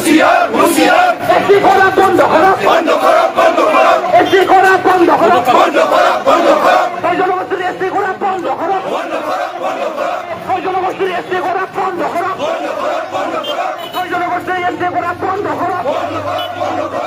হুঁশিয়ার হুঁশিয়ার এসি করা বন্ধ করো বন্ধ করো বন্ধ করো এসি করা বন্ধ করো বন্ধ করো বন্ধ করো ছয় জনগোষ্ঠীর এসি করা বন্ধ করো বন্ধ করো বন্ধ করো ছয় জনগোষ্ঠীর এসি করা বন্ধ করো বন্ধ করো বন্ধ করো ছয় জনগোষ্ঠীর এসি করা বন্ধ করো বন্ধ করো বন্ধ করো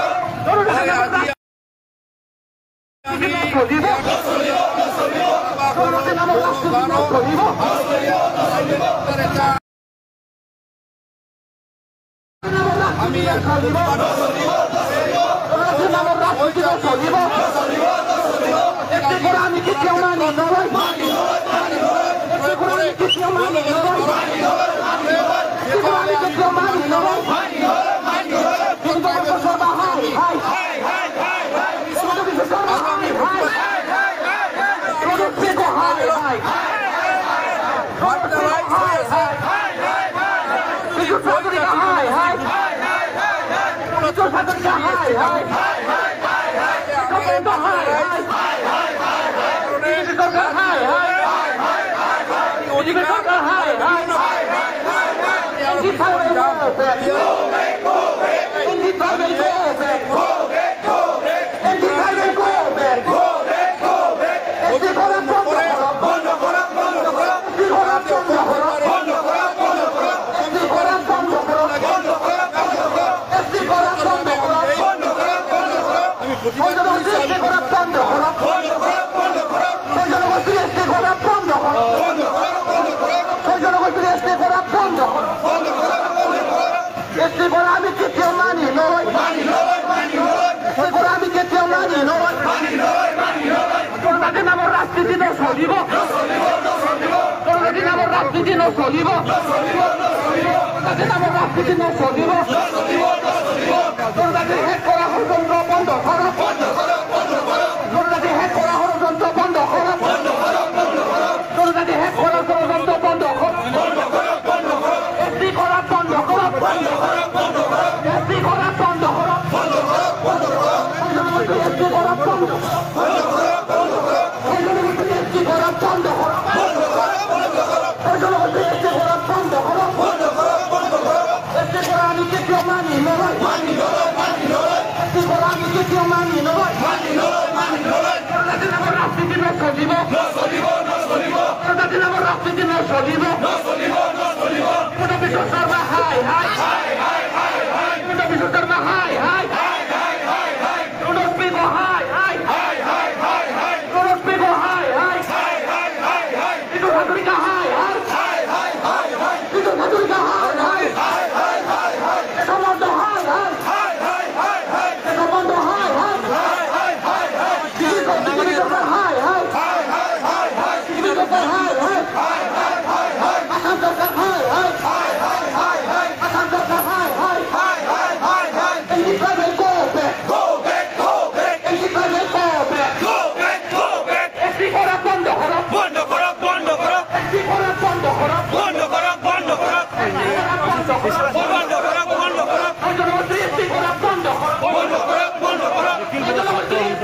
আমি কি কেউ মানি আমি কি কেউ মানি নয় আমি কি কেউ মানি নয় তোর নাম রাজনীতি নচলিব তোর নাম রাজনীতি নচলিব তোর নাম রাজনীতি নচলিব তোর শেষ করা ষড়যন্ত্র বন্ধ করো তোর শেষ করা ষড়যন্ত্র বন্ধ করো তোর শেষ করা ষড়যন্ত্র বন্ধ করো এসি করা বন্ধ করো এসি করা বন্ধ করো এসি করা বন্ধ এসি করা বন্ধ করো আমি কি কেউ মানি নয় এসি করা আমি কি কেউ মানি নয় রাজনীতি নচলিব রাজনীতি নচলিব বিশ্ব শর্মা হাই হাই বিশ্ব শর্মা হাই হাই স্পিকো হাই হাই স্পিকো হাই হাই কিন্তু হাতুরিকা হাই হাই কিন্তু হাতুরিকা হাই হাই সম্বন্ধ হাই হাই সম্বন্ধ হাই হাই হাই আসাম সরকার হাই হাই আসাম সরকার হাই হাই independent go back independent go back এসি করা বন্ধ করো এসি করা বন্ধ করো জনগোষ্ঠী এসি করা বন্ধ করো জনগোষ্ঠী এসি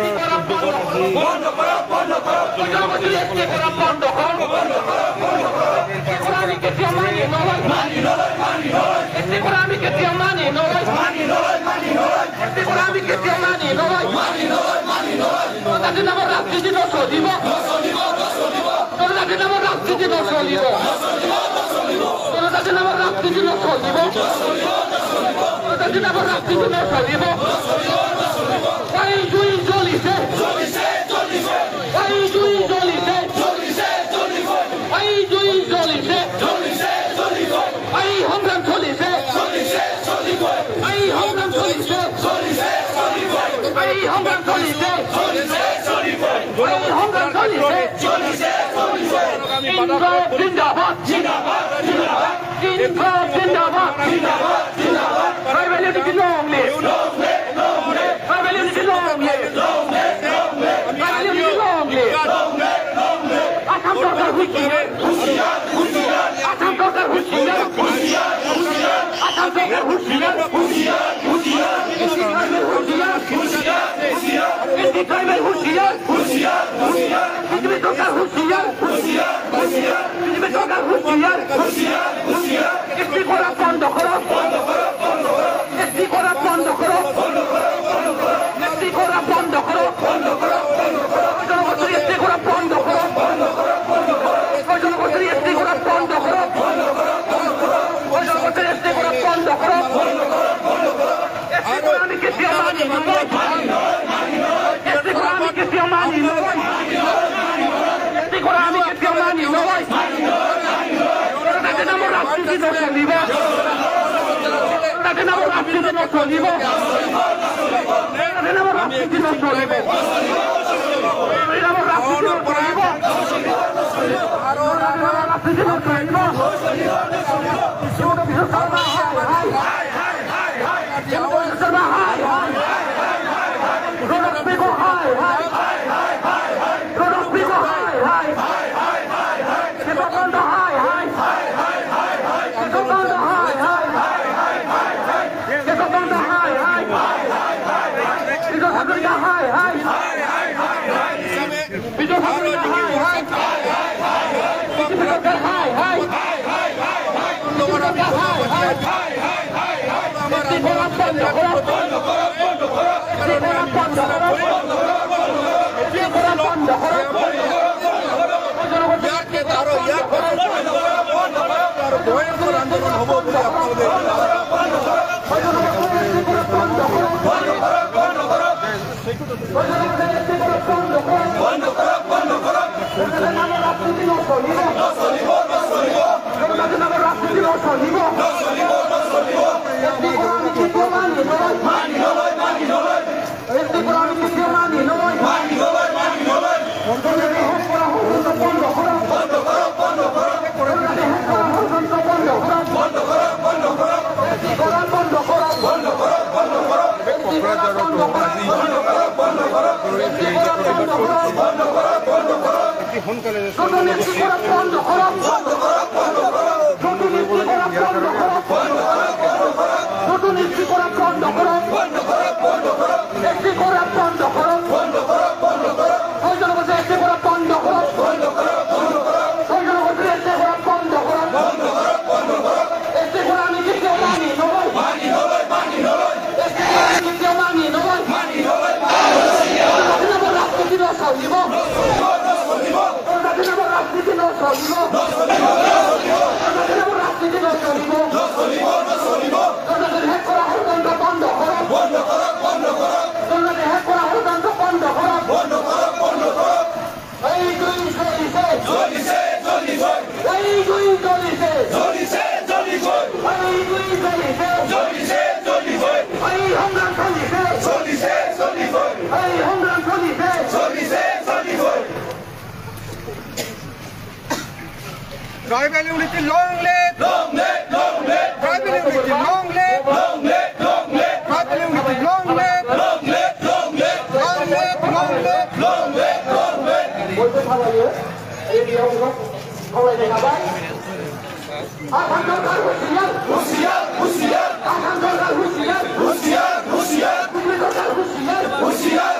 করা বন্ধ করো জনগোষ্ঠী এসি করা বন্ধ করো আমি কেউ মানি নয় এসি করা আমি কেউ মানি নয় এসি করা আমি কেউ মানি নয় তোর নাম রাজনীতি নচলিব তোর নাম রাজনীতি নচলিব তোর নাম রাজনীতি নচলিব তোর নাম রাজনীতি নচলিব এই জুই জ্বলিছে এই জুই জ্বলিছে এই জুই জ্বলিছে এই সংগ্রাম চলিছে এই সংগ্রাম চলিছে এই সংগ্রাম চলিছে এই সংগ্রাম চলিছে জিন্দাবাদ জিন্দাবাদ tribal unity long live tribal unity long live tribal unity long live Assam সরকার হুঁশিয়ার আসাম সরকার হুঁশিয়ার আসাম সরকার হুঁশিয়ার ট্রাইবেল হুঁশিয়ার পৃথিবী সরকার হুঁশিয়ার পৃথিবী সরকার হুঁশিয়ার এসি করা বন্ধ করো রাজনীতি নচলিব তাতে নামৰ ৰাজনীতি নচলিব তাতে নামৰ ৰাজনীতি নচলিব আন্দোলন হব বলে আপনাদের Tribal unity, long live! Long live, long live! Tribal unity, long live! Long live, long live! Tribal unity, long live! Long live, long live! Long live, long live! Long live, long live! বলতে খাওয়াইয়ে এই বিয়োগ খাওয়াই দেখাবাই আসাম সরকার হুঁশিয়ার হুঁশিয়ার, হুঁশিয়ার! আসাম সরকার হুঁশিয়ার হুঁশিয়ার, হুঁশিয়ার! দিল্লি সরকার হুঁশিয়ার হুঁশিয়ার,